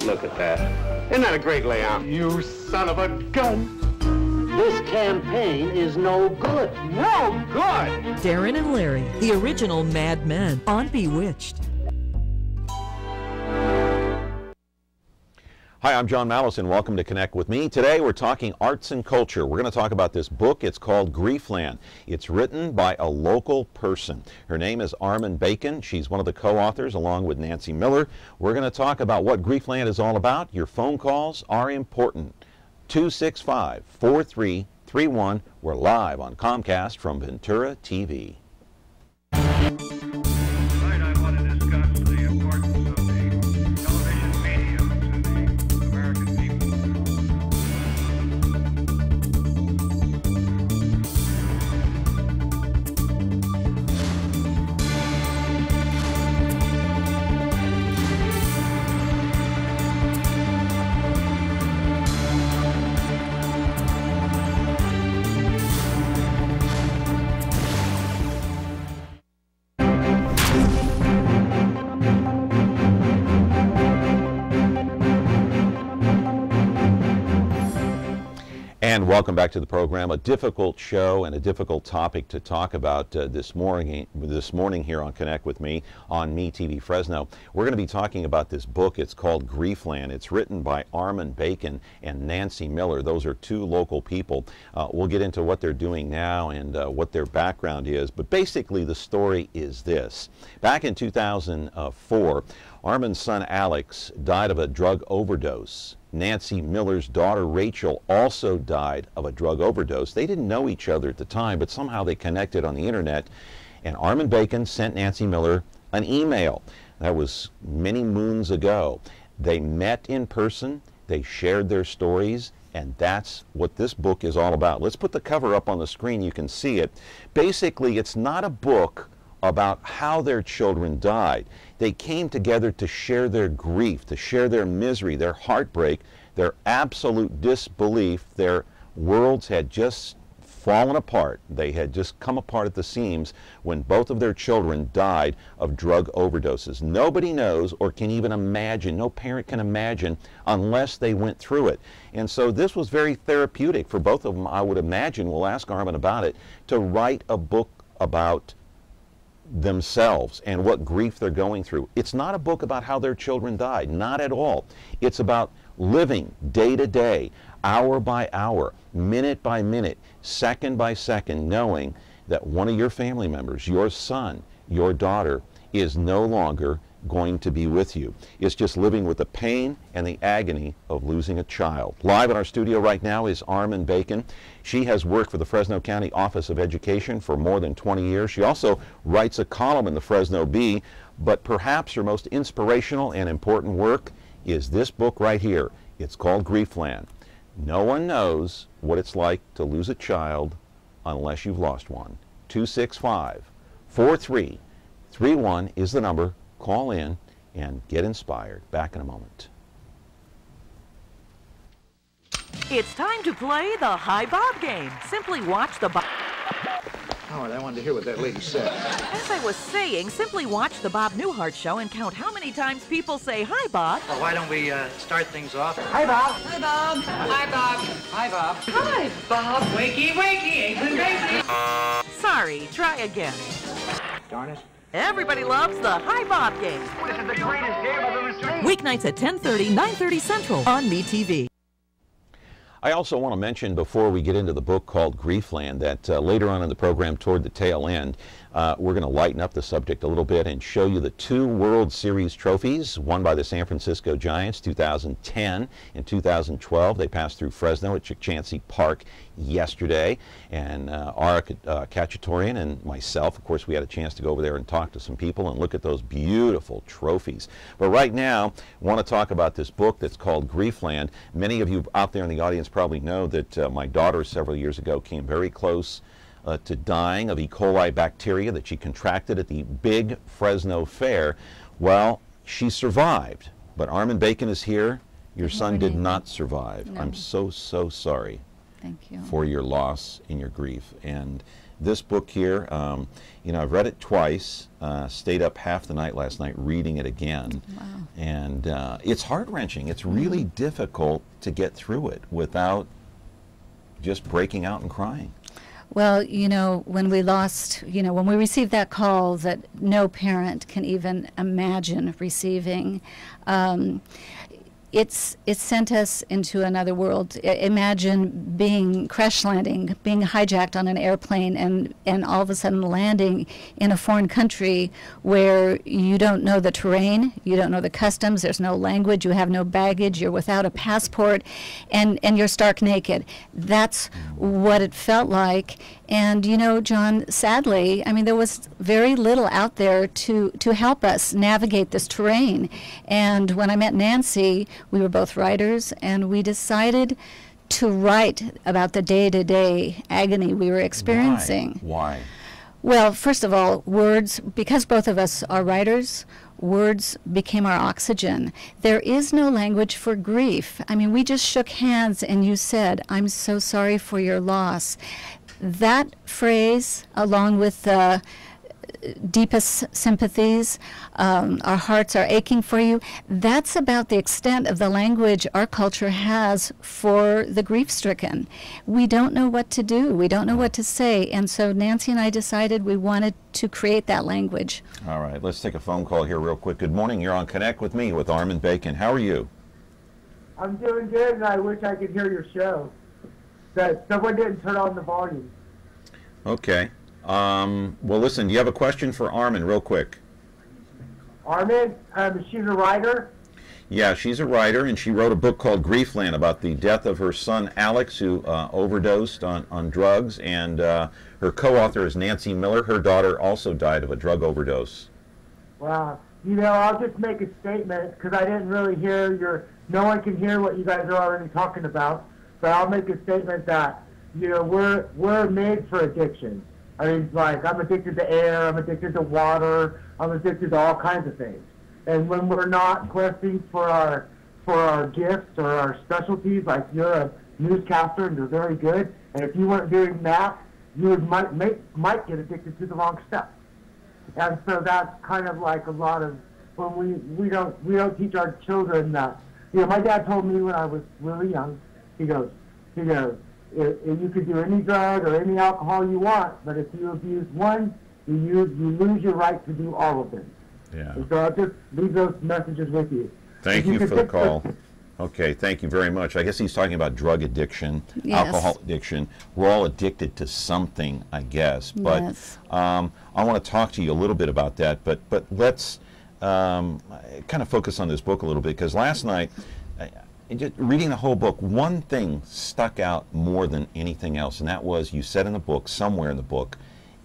Look at that. Isn't that a great layout? You son of a gun! This campaign is no good. No good! Darren and Larry, the original Mad Men on Bewitched. Hi, I'm John Malos, and welcome to Connect with Me. Today we're talking arts and culture. We're going to talk about this book. It's called Griefland. It's written by a local person. Her name is Armen Bacon. She's one of the co-authors along with Nancy Miller. We're going to talk about what Griefland is all about. Your phone calls are important. 265-4331. We're live on Comcast from Ventura TV. And welcome back to the program. A difficult show and a difficult topic to talk about this morning here on Connect with Me on Me TV Fresno. We're going to be talking about this book. It's called Griefland. It's written by Armen Bacon and Nancy Miller. Those are two local people. We'll get into what they're doing now and what their background is. But basically the story is this. Back in 2004, Armen's son Alex died of a drug overdose. Nancy Miller's daughter Rachel also died of a drug overdose. They didn't know each other at the time, but somehow they connected on the internet, and Armen Bacon sent Nancy Miller an email. That was many moons ago. They met in person, they shared their stories, and that's what this book is all about. Let's put the cover up on the screen, you can see it. Basically, it's not a book about how their children died. They came together to share their grief, to share their misery, their heartbreak, their absolute disbelief. Their worlds had just fallen apart. They had just come apart at the seams when both of their children died of drug overdoses. Nobody knows or can even imagine, no parent can imagine unless they went through it. And so this was very therapeutic for both of them, I would imagine. We'll ask Armen about it, to write a book about themselves and what grief they're going through. It's not a book about how their children died, not at all. It's about living day to day, hour by hour, minute by minute, second by second, knowing that one of your family members, your son, your daughter, is no longer going to be with you. It's just living with the pain and the agony of losing a child. Live in our studio right now is Armen Bacon. She has worked for the Fresno County Office of Education for more than 20 years. She also writes a column in the Fresno Bee, but perhaps her most inspirational and important work is this book right here. It's called Griefland. No one knows what it's like to lose a child unless you've lost one. 265-4331 is the number. Call in and get inspired. Back in a moment. It's time to play the Hi Bob game. Simply watch the Bob. Howard, I wanted to hear what that lady said. As I was saying, simply watch the Bob Newhart show and count how many times people say Hi Bob. Well, why don't we start things off? Hi, Bob. Hi, Bob. Hi, Bob. Hi, Bob. Hi Bob. Wakey, wakey, eggs and bacon. Sorry, try again. Darn it. Everybody loves the Hi Bob game. This is the greatest game I've ever seen. Weeknights at 10:30, 9:30 Central on Me TV. I also want to mention before we get into the book called Griefland that later on in the program toward the tail end, we're going to lighten up the subject a little bit and show you the two World Series trophies won by the San Francisco Giants, 2010 and 2012. They passed through Fresno at Chukchansi Park yesterday, and Ara Kachatourian and myself, of course, we had a chance to go over there and talk to some people and look at those beautiful trophies. But right now, I want to talk about this book that's called Griefland. Many of you out there in the audience probably know that my daughter several years ago came very close to dying of E. coli bacteria that she contracted at the big Fresno Fair. Well, she survived, but Armen Bacon is here. Your son did not survive. No. I'm so sorry. Thank you. For your loss and your grief. And this book here, you know, I've read it twice, stayed up half the night last night reading it again. Wow. And it's heart-wrenching. It's really difficult to get through it without just breaking out and crying. Well, you know, when we lost, you know, when we received that call that no parent can even imagine receiving, it sent us into another world. Imagine being crash landing, being hijacked on an airplane, and all of a sudden landing in a foreign country where you don't know the terrain, you don't know the customs, there's no language, you have no baggage, you're without a passport, and you're stark naked. That's what it felt like. And, you know, John, sadly, I mean, there was very little out there to help us navigate this terrain. And when I met Nancy, we were both writers, and we decided to write about the day-to-day agony we were experiencing. Why? Well, first of all, words, because both of us are writers, words became our oxygen. There is no language for grief. I mean, we just shook hands and you said, "I'm so sorry for your loss." That phrase, along with the deepest sympathies, our hearts are aching for you, that's about the extent of the language our culture has for the grief-stricken. We don't know what to do. We don't know what to say. And so Nancy and I decided we wanted to create that language. All right, let's take a phone call here real quick. Good morning. You're on Connect with Me with Armen Bacon. How are you? I'm doing good, and I wish I could hear your show. That someone didn't turn on the volume. Okay. Well, listen, do you have a question for Armen real quick? Armen, she's a writer? Yeah, she's a writer, and she wrote a book called Griefland about the death of her son Alex, who overdosed on drugs, and her co-author is Nancy Miller. Her daughter also died of a drug overdose. Wow. You know, I'll just make a statement, because I didn't really hear no one can hear what you guys are already talking about. But I'll make a statement that, you know, we're made for addiction. I mean, like, I'm addicted to air, I'm addicted to water, I'm addicted to all kinds of things. And when we're not questing for our gifts or our specialties, like you're a newscaster and you're very good, and if you weren't doing that, you might get addicted to the wrong stuff. And so that's kind of like a lot of when we don't teach our children that. You know, my dad told me when I was really young. He goes, you could do any drug or any alcohol you want, but if you abuse one, you lose your right to do all of them. Yeah. And so I'll just leave those messages with you. Thank you for the call. Okay, thank you very much. I guess he's talking about drug addiction, yes. Alcohol addiction. We're all addicted to something, I guess. But yes. I want to talk to you a little bit about that. But let's kind of focus on this book a little bit, because last night, just reading the whole book, one thing stuck out more than anything else, and that was you said in the book, somewhere in the book,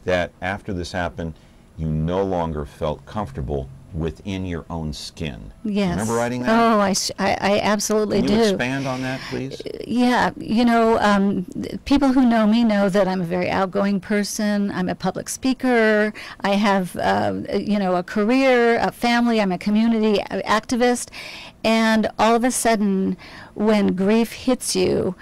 that after this happened, you no longer felt comfortable within your own skin. Yes. Remember writing that? Oh, I absolutely do. Can you expand on that, please? Yeah, you know, people who know me know that I'm a very outgoing person. I'm a public speaker. I have, you know, a career, a family. I'm a community activist. And all of a sudden, when grief hits you,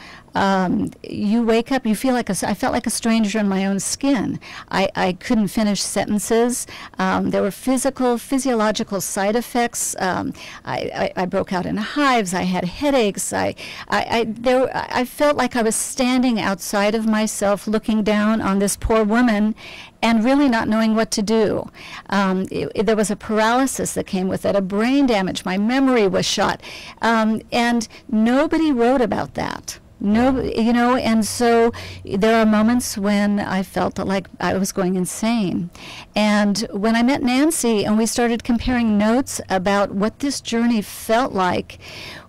you wake up, you feel like I felt like a stranger in my own skin. I couldn't finish sentences. There were physiological side effects. I broke out in hives. I had headaches. I felt like I was standing outside of myself, looking down on this poor woman and really not knowing what to do. There was a paralysis that came with it, a brain damage. My memory was shot. And nobody wrote about that. No, you know, and so there are moments when I felt like I was going insane. And when I met Nancy and we started comparing notes about what this journey felt like,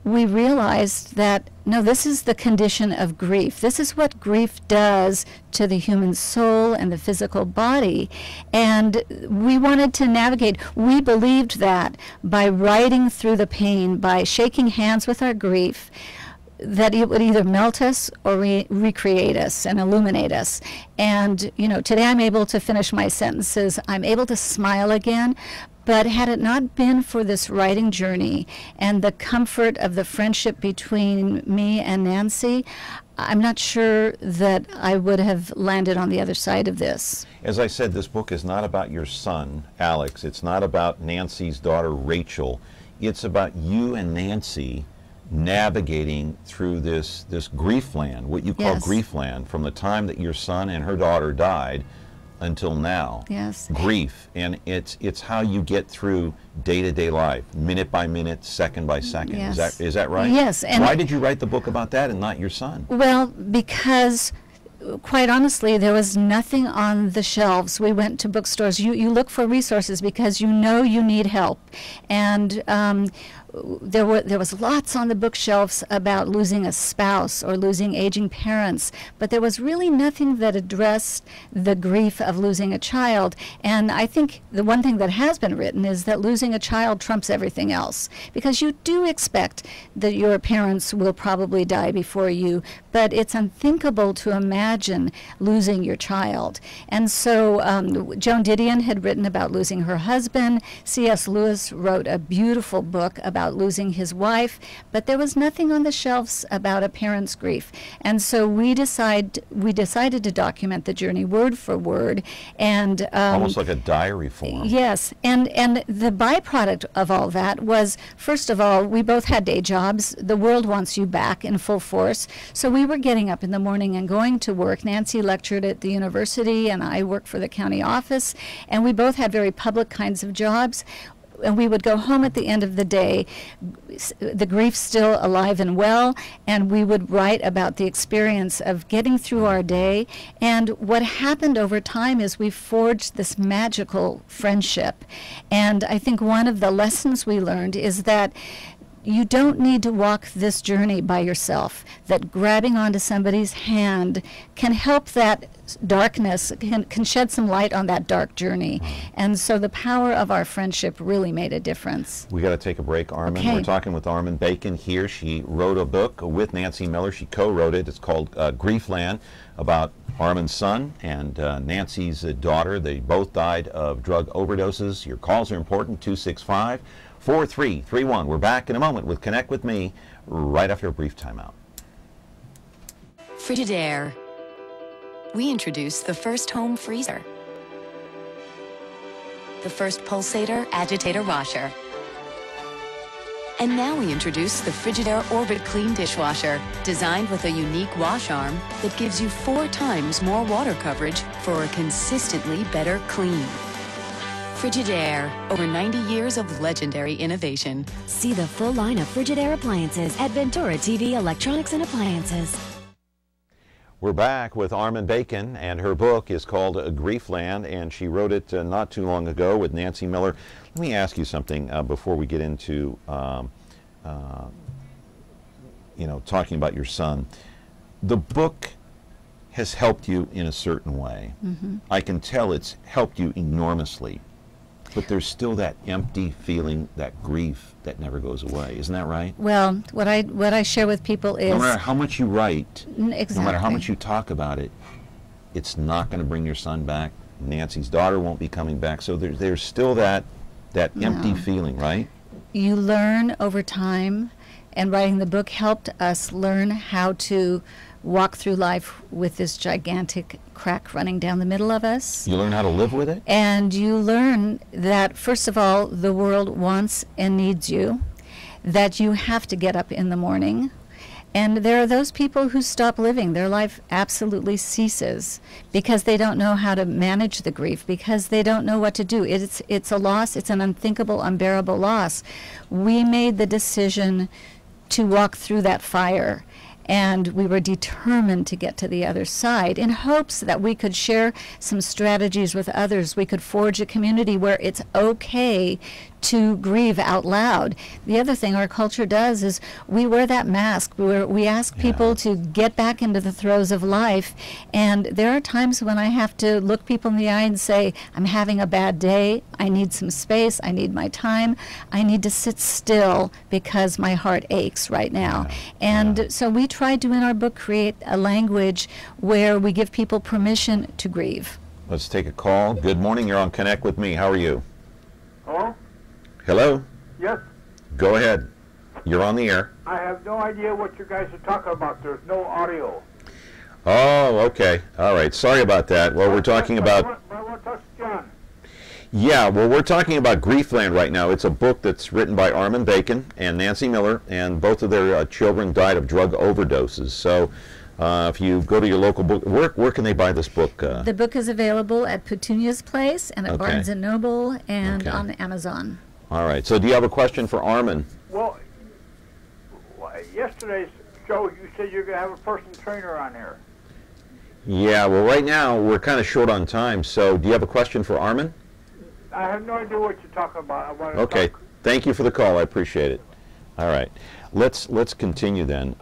we realized that, no, this is the condition of grief. This is what grief does to the human soul and the physical body. And we wanted to navigate. We believed that by writing through the pain, by shaking hands with our grief, that it would either melt us or recreate us and illuminate us. And, you know, today I'm able to finish my sentences. I'm able to smile again. But had it not been for this writing journey and the comfort of the friendship between me and Nancy, I'm not sure that I would have landed on the other side of this. As I said, this book is not about your son, Alex. It's not about Nancy's daughter, Rachel. It's about you and Nancy navigating through this Griefland, what you call Yes. Griefland, from the time that your son and her daughter died until now. Yes. Grief, and it's how you get through day-to-day life, minute by minute, second by second. Yes. Is that right? Yes. And why did you write the book about that and not your son? Well, because quite honestly, there was nothing on the shelves. We went to bookstores. You look for resources because you know you need help. And there was lots on the bookshelves about losing a spouse or losing aging parents, but there was really nothing that addressed the grief of losing a child. And I think the one thing that has been written is that losing a child trumps everything else, because you do expect that your parents will probably die before you, but it's unthinkable to imagine losing your child. And so Joan Didion had written about losing her husband. C.S. Lewis wrote a beautiful book about losing his wife, but there was nothing on the shelves about a parent's grief. And so we decided to document the journey word for word, and Almost like a diary form. Yes, and the byproduct of all that was, first of all, we both had day jobs. The world wants you back in full force, so we were getting up in the morning and going to work. Nancy lectured at the university, and I worked for the county office, and we both had very public kinds of jobs. And we would go home at the end of the day, the grief still alive and well, and we would write about the experience of getting through our day. And what happened over time is we forged this magical friendship. And I think one of the lessons we learned is that you don't need to walk this journey by yourself, that grabbing onto somebody's hand can help that darkness, can shed some light on that dark journey. And so the power of our friendship really made a difference. We got to take a break, Armen. Okay. We're talking with Armen Bacon here. She wrote a book with Nancy Miller. She co-wrote it. It's called Griefland, about Armen's son and Nancy's daughter. They both died of drug overdoses. Your calls are important, 265-4331. We're back in a moment with Connect with Me right after a brief timeout. Frigidaire. We introduced the first home freezer, the first pulsator agitator washer, and now we introduce the Frigidaire Orbit Clean Dishwasher, designed with a unique wash arm that gives you 4 times more water coverage for a consistently better clean. Frigidaire, over 90 years of legendary innovation. See the full line of Frigidaire appliances at Ventura TV Electronics and Appliances. We're back with Armen Bacon, and her book is called Griefland, and she wrote it not too long ago with Nancy Miller. Let me ask you something before we get into talking about your son. The book has helped you in a certain way. Mm-hmm. I can tell it's helped you enormously, but there's still that empty feeling, that grief that never goes away. Isn't that right? Well, what I share with people is, no matter how much you write, exactly. no matter how much you talk about it, it's not going to bring your son back. Nancy's daughter won't be coming back. So there's still that empty feeling, right? You learn over time, and writing the book helped us learn how to walk through life with this gigantic crack running down the middle of us. You learn how to live with it? And you learn that, first of all, the world wants and needs you, that you have to get up in the morning. And there are those people who stop living. Their life absolutely ceases because they don't know how to manage the grief, because they don't know what to do. It's a loss. It's an unthinkable, unbearable loss. We made the decision to walk through that fire, and we were determined to get to the other side in hopes that we could share some strategies with others. We could forge a community where it's okay to grieve out loud. The other thing our culture does is we wear that mask. We ask people to get back into the throes of life, and there are times when I have to look people in the eye and say, I'm having a bad day, I need some space, I need my time, I need to sit still because my heart aches right now. And so we tried to, in our book, create a language where we give people permission to grieve. Let's take a call. Good morning, you're on Connect with Me. How are you? Hello? Hello? Yes? Go ahead. You're on the air. I have no idea what you guys are talking about. There's no audio. Oh, okay. All right. Sorry about that. Well, we're talking about... I want to talk to John. Yeah, well, we're talking about Griefland right now. It's a book that's written by Armen Bacon and Nancy Miller, and both of their children died of drug overdoses. So if you go to your local book, where can they buy this book? The book is available at Petunia's Place and at Barnes & Noble and on Amazon. All right. So do you have a question for Armen? Well, yesterday's show, you said you're going to have a personal trainer on here. Yeah, well, right now we're kind of short on time, so do you have a question for Armen? I have no idea what you're talking about. I want to Okay, talk. thank you for the call. I appreciate it. All right, let's continue then.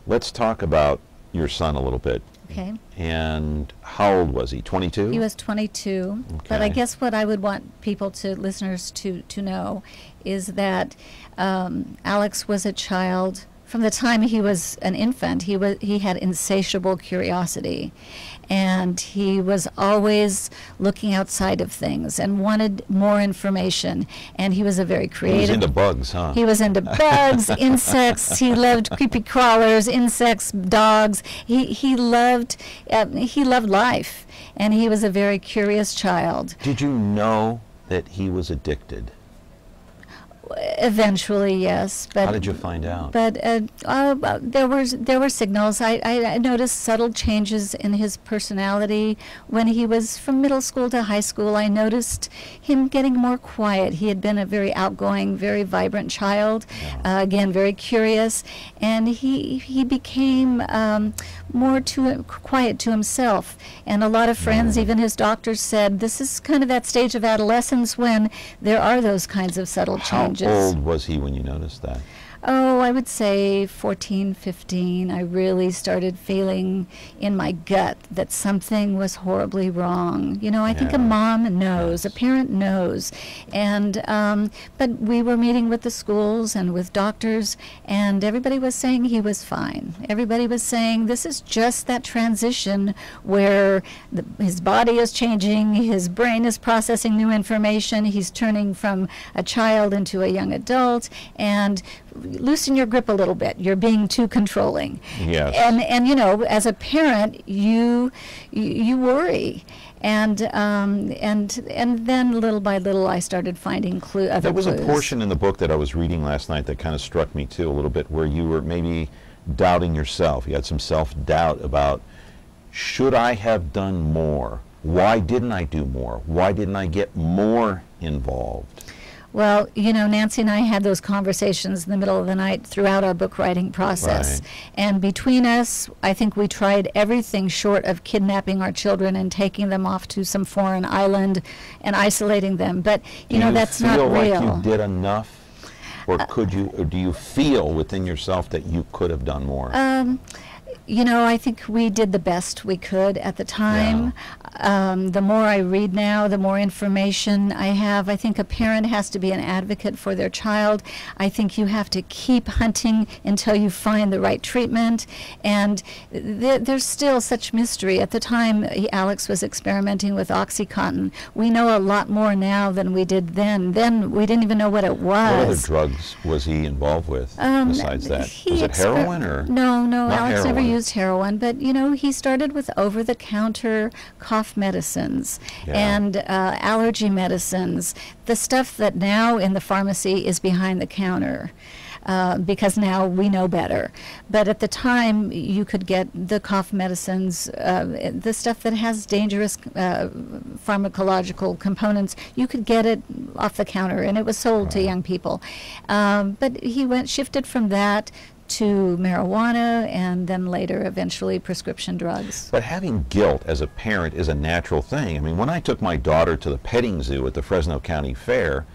Let's talk about your son a little bit. Okay. And how old was he? 22? He was 22. Okay. But I guess what I would want listeners to know is that Alex was a child. From the time he was an infant, he had insatiable curiosity, and he was always looking outside of things and wanted more information. And he was a very creative. He was into bugs, huh? He was into bugs, insects. He loved creepy crawlers, insects, dogs. He loved life, and he was a very curious child. Did you know that he was addicted? Eventually, yes. But how did you find out? But there were signals. I noticed subtle changes in his personality when he was from middle school to high school. I noticed him getting more quiet. He had been a very outgoing, very vibrant child. Again, very curious, and he became more quiet to himself. And a lot of friends, even his doctors, said this is kind of that stage of adolescence when there are those kinds of subtle changes. How old was he when you noticed that? Oh, I would say 14, 15. I really started feeling in my gut that something was horribly wrong. You know, I think a mom knows, a parent knows. And, but we were meeting with the schools and with doctors, and everybody was saying he was fine. Everybody was saying this is just that transition where his body is changing, his brain is processing new information, he's turning from a child into a young adult, and loosen your grip a little bit. You're being too controlling. Yes. And you know, as a parent, you worry. And then little by little, I started finding other clues. There was a portion in the book that I was reading last night that kind of struck me too a little bit, where you were maybe doubting yourself. You had some self-doubt about, should I have done more? Why didn't I do more? Why didn't I get more involved? Well, you know, Nancy and I had those conversations in the middle of the night throughout our book writing process. Right. And between us, I think we tried everything short of kidnapping our children and taking them off to some foreign island and isolating them. But, you know, that's not real. Do you feel like you did enough? Or do you feel within yourself that you could have done more? You know, I think we did the best we could at the time. The more I read now, the more information I have. I think a parent has to be an advocate for their child. I think you have to keep hunting until you find the right treatment. And there's still such mystery. At the time, Alex was experimenting with OxyContin. We know a lot more now than we did then. Then we didn't even know what it was. What other drugs was he involved with besides that? Was it heroin or? No, Not Alex heroin. never used heroin, but you know, he started with over-the-counter cough medicines and allergy medicines, the stuff that now in the pharmacy is behind the counter. Because now we know better. But at the time, you could get the cough medicines, the stuff that has dangerous pharmacological components, you could get it off the counter, and it was sold to young people. But he shifted from that to marijuana, and then later eventually prescription drugs. But having guilt as a parent is a natural thing. I mean, when I took my daughter to the petting zoo at the Fresno County Fair,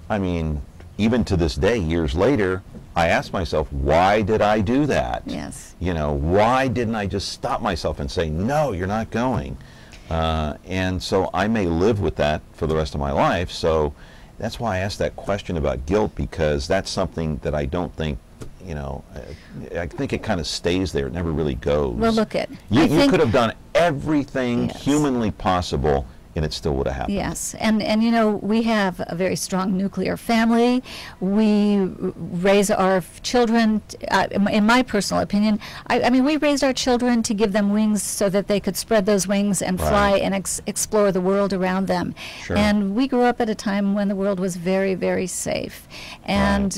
I mean, even to this day, years later, I ask myself, why did I do that? Yes. You know, why didn't I just stop myself and say, no, you're not going? And so I may live with that for the rest of my life. So that's why I asked that question about guilt, because that's something that I don't think, you know, I think it kind of stays there. It never really goes. Well, look at you could have done everything humanly possible, and it still would have happened. Yes, and you know, we have a very strong nuclear family. We raise our children, in my personal opinion, I mean, we raised our children to give them wings so that they could spread those wings and fly and explore the world around them. Sure. And we grew up at a time when the world was very, very safe. And,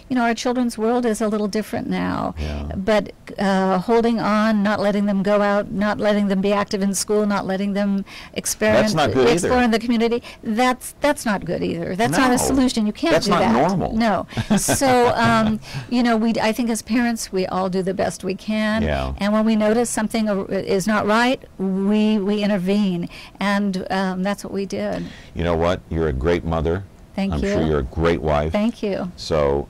you know, our children's world is a little different now. Yeah. But holding on, not letting them go out, not letting them be active in school, not letting them explore in the community. That's not good either. That's not a solution. You can't do that. That's not normal. No. So you know, I think as parents we all do the best we can. Yeah. And when we notice something is not right, we intervene, and that's what we did. You know what? You're a great mother. Thank you. I'm sure you're a great wife. Thank you. So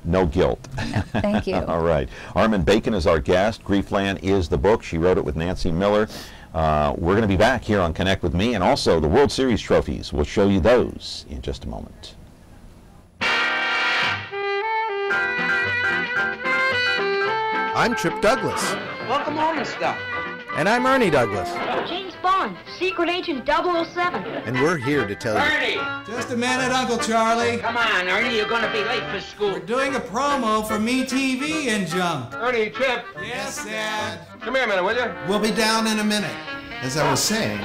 no guilt. Thank you. All right. Armen Bacon is our guest. Griefland is the book. She wrote it with Nancy Miller. We're going to be back here on Connect with Me, and also the World Series trophies. We'll show you those in just a moment. I'm Trip Douglas. Welcome home and stuff. And I'm Ernie Douglas. James Bond, Secret Agent 007. And we're here to tell you. Ernie! Just a minute, Uncle Charlie. Come on, Ernie, you're going to be late for school. We're doing a promo for Me TV and Jump. Ernie, Chip. Yes, Dad. Come here a minute, will you? We'll be down in a minute. As I was saying.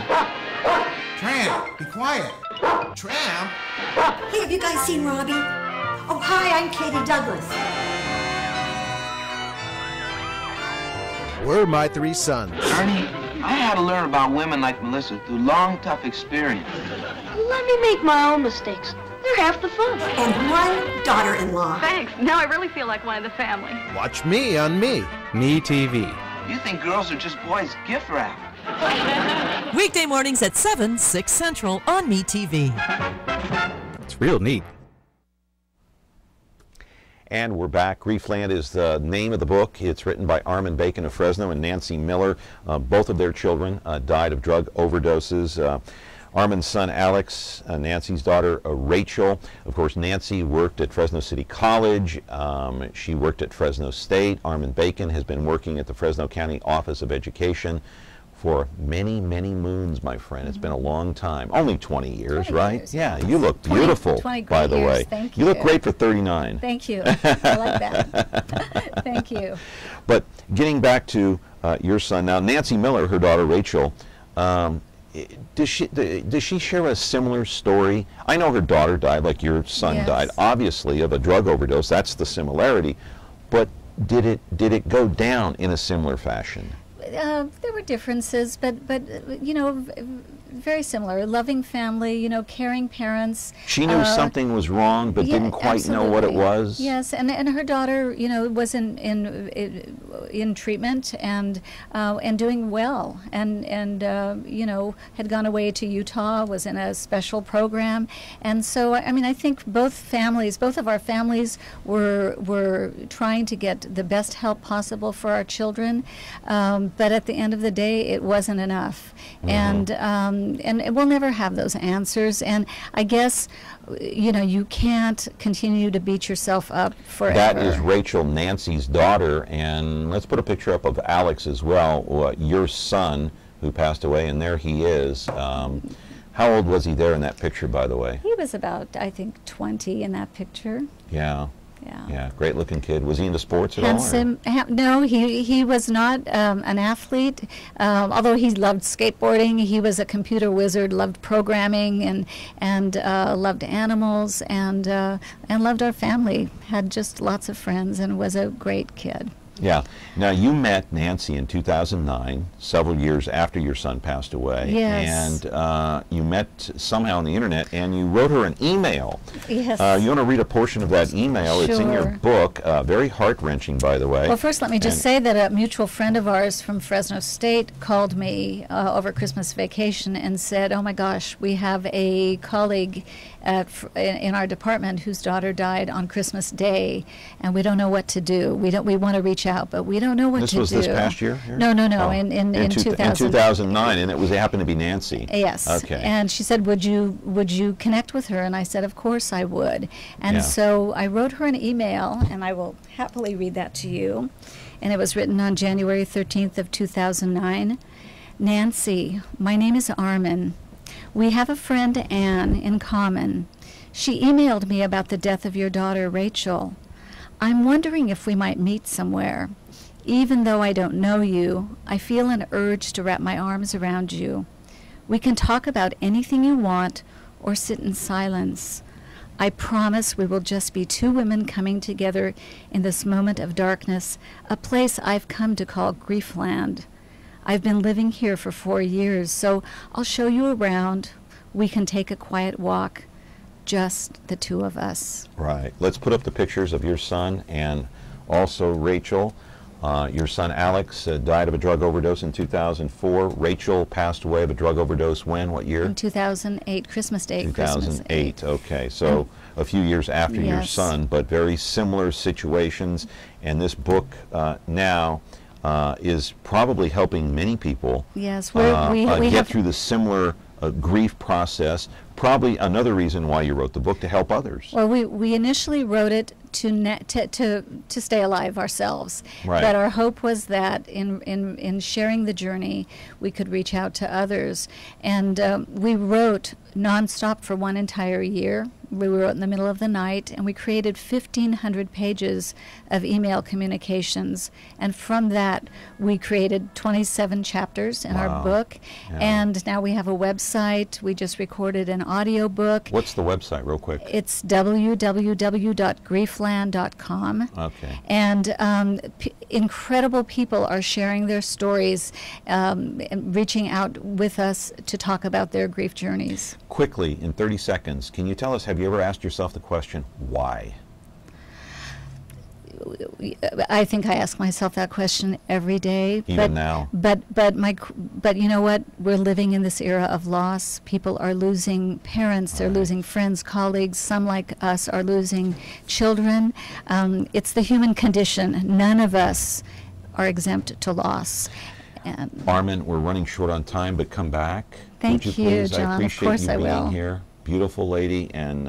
Tramp, be quiet. Tramp? Hey, have you guys seen Robbie? Oh, hi, I'm Katie Douglas. We're my three sons. Ernie, I had to learn about women like Melissa through long, tough experience. Let me make my own mistakes. They're half the fun. And one daughter-in-law. Thanks. Now I really feel like one of the family. Watch me on Me TV. You think girls are just boys gift wrap. Weekday mornings at 7, 6 Central on Me TV. It's real neat. And we're back. Griefland is the name of the book. It's written by Armen Bacon of Fresno and Nancy Miller. Both of their children died of drug overdoses. Armen's son Alex, Nancy's daughter Rachel. Of course, Nancy worked at Fresno City College. She worked at Fresno State. Armen Bacon has been working at the Fresno County Office of Education for many, many moons, my friend. It's been a long time. Only 20 years, 20 right? years. Yeah, you look beautiful, 20 by the years. way. Thank you look great for 39. Thank you. I like that. Thank you. But getting back to your son now, Nancy Miller, her daughter Rachel, does she share a similar story? I know her daughter died like your son died, obviously, of a drug overdose. That's the similarity. But did it go down in a similar fashion? There were differences, but you know, very similar. Loving family, you know, caring parents. She knew something was wrong, but didn't quite know what it was. Yes, and her daughter, you know, was in treatment and doing well, and you know, had gone away to Utah, was in a special program, and so I mean, I think both of our families were trying to get the best help possible for our children, but at the end of the day, it wasn't enough, and we'll never have those answers. And I guess, you know, you can't continue to beat yourself up forever. That is Rachel, Nancy's daughter, and let's put a picture up of Alex as well, your son, who passed away, and there he is. How old was he there in that picture, by the way? He was about, I think, 20 in that picture. Yeah. Yeah. Yeah, great looking kid. Was he into sports at all? Handsome. No, he was not an athlete. Although he loved skateboarding, he was a computer wizard. Loved programming and loved animals and loved our family. Had just lots of friends and was a great kid. Yeah. Now, you met Nancy in 2009, several years after your son passed away. Yes. And you met somehow on the internet, and you wrote her an email. Yes. You want to read a portion of that email? Sure. It's in your book. Very heart-wrenching, by the way. Well, first let me just say that a mutual friend of ours from Fresno State called me over Christmas vacation and said, oh my gosh, we have a colleague in our department whose daughter died on Christmas Day, and we don't know what to do. We want to reach out, but we don't know what to do. This was this past year? Here? No. Oh. In 2009, and it happened to be Nancy. Yes. Okay. And she said, would you connect with her? And I said, of course I would. And so I wrote her an email, and I will happily read that to you. And it was written on January 13th of 2009. Nancy, my name is Armen. We have a friend, Anne, in common. She emailed me about the death of your daughter, Rachel. I'm wondering if we might meet somewhere. Even though I don't know you, I feel an urge to wrap my arms around you. We can talk about anything you want or sit in silence. I promise we will just be two women coming together in this moment of darkness, a place I've come to call Griefland. I've been living here for 4 years, so I'll show you around. We can take a quiet walk, just the two of us. Right. Let's put up the pictures of your son and also Rachel. Your son Alex died of a drug overdose in 2004. Rachel passed away of a drug overdose when? What year? In 2008, Christmas Day. 2008. Okay, so a few years after your son, but very similar situations. And this book now is probably helping many people yes, get through the similar grief process. Probably another reason why you wrote the book, to help others. Well, we initially wrote it to stay alive ourselves. Right. But our hope was that in sharing the journey, we could reach out to others. And we wrote nonstop for one entire year. We wrote in the middle of the night, and we created 1,500 pages of email communications. And from that, we created 27 chapters in our book. Yeah. And now we have a website. We just recorded an audio book. What's the website, real quick? It's www.griefland.com. Okay. And incredible people are sharing their stories, and reaching out with us to talk about their grief journeys. Quickly, in 30 seconds, can you tell us, have you ever asked yourself the question, why? I think I ask myself that question every day. Even now. But you know what? We're living in this era of loss. People are losing parents. They're losing friends, colleagues. Some, like us, are losing children. It's the human condition. None of us are exempt to loss. And Armen, we're running short on time, but come back. Thank Would you, you, please? John. I appreciate of course you I being will. here. Beautiful lady, and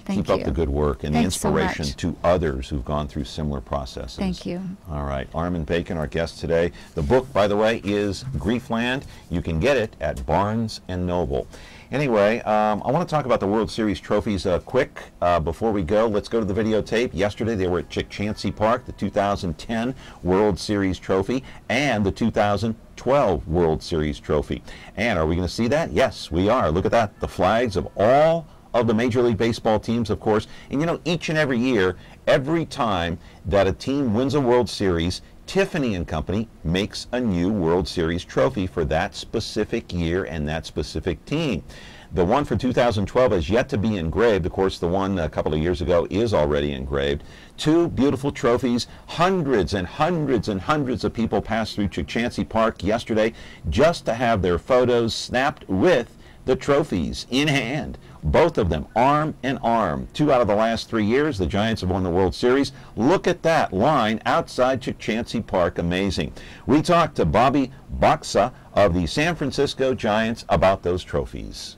Thank keep up you. the good work and Thanks the inspiration so much. to others who've gone through similar processes. Thank you. All right, Armen Bacon, our guest today. The book, by the way, is Griefland. You can get it at Barnes & Noble. Anyway, I want to talk about the World Series trophies quick. Before we go, let's go to the videotape. Yesterday they were at Chukchansi Park, the 2010 World Series trophy and the 2012 World Series trophy. And are we going to see that? Yes, we are. Look at that. The flags of all of the Major League Baseball teams, of course. And you know, each and every year, every time that a team wins a World Series, Tiffany and Company makes a new World Series trophy for that specific year and that specific team. The one for 2012 has yet to be engraved. Of course, the one a couple of years ago is already engraved. Two beautiful trophies. Hundreds and hundreds and hundreds of people passed through Chukchansi Park yesterday just to have their photos snapped with the trophies in hand. Both of them arm in arm. 2 out of the last 3 years, the Giants have won the World Series. Look at that line outside Chukchansi Park. Amazing. We talked to Bobby Baxa of the San Francisco Giants about those trophies.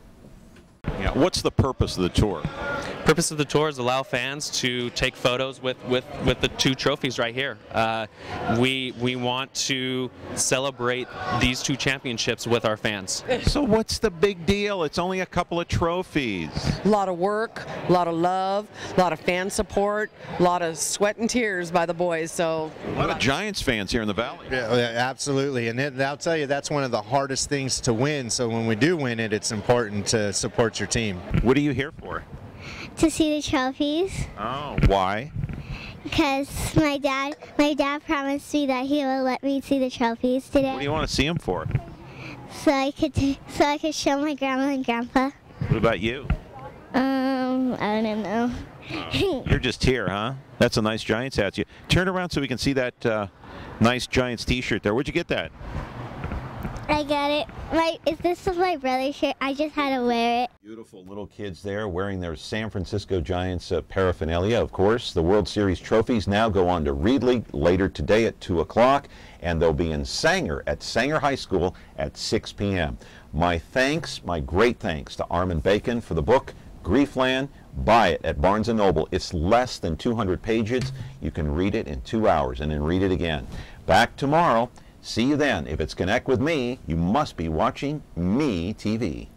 Yeah, what's the purpose of the tour? Purpose of the tour is allow fans to take photos with the two trophies right here. We want to celebrate these two championships with our fans. So what's the big deal? It's only a couple of trophies. A lot of work, a lot of love, a lot of fan support, a lot of sweat and tears by the boys. So a lot of Giants fans here in the Valley. Yeah, absolutely. And I'll tell you, that's one of the hardest things to win. So when we do win it, it's important to support your team. What are you here for? To see the trophies. Oh, why? Because my dad promised me that he will let me see the trophies today. What do you want to see them for? So I could show my grandma and grandpa. What about you? I don't know. You're just here, huh? That's a nice Giants hat. You turn around so we can see that nice Giants T-shirt there. Where'd you get that? I got it. This is my brother's shirt. I just had to wear it. Beautiful little kids there wearing their San Francisco Giants paraphernalia, of course. The World Series trophies now go on to Reedley later today at 2 o'clock, and they'll be in Sanger at Sanger High School at 6 p.m. My thanks, my great thanks to Armen Bacon for the book, Griefland. Buy it at Barnes & Noble. It's less than 200 pages. You can read it in 2 hours and then read it again. Back tomorrow. See you then. If it's Connect with Me, you must be watching Me TV.